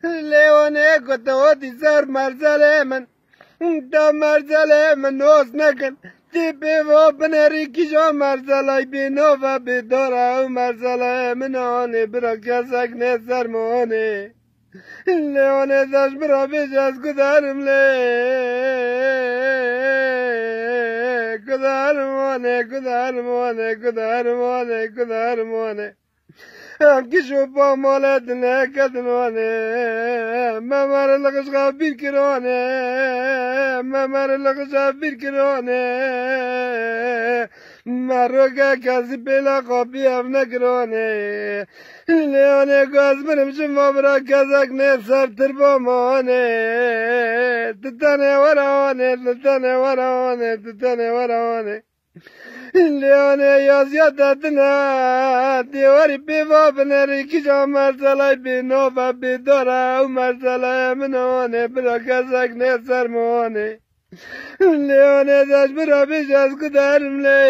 لیونه کتوتی سر مرزله من تا مرزله من نوز نکن تی پیوا بنری کجا مرزله بینو و بیداره و مرزله منانه برا کسک نه سرمانه لیونه داشت برا بیش از کدارم کدارمانه هم کشو با مالت نکدنوانه ممر لغش غابیر کرانه مرو که کسی پیلا قابی هم نکرانه لیونه گاز برم شما برا کزک نه سر تر با مانه تتانه ورانه لیونه یازیادتنا دیواری پیوا بنری کجا مرزله بینو و بیداره و مرزله منانه برا کزک نه سرمانه لیونه داشت برا بیش از کدارمانه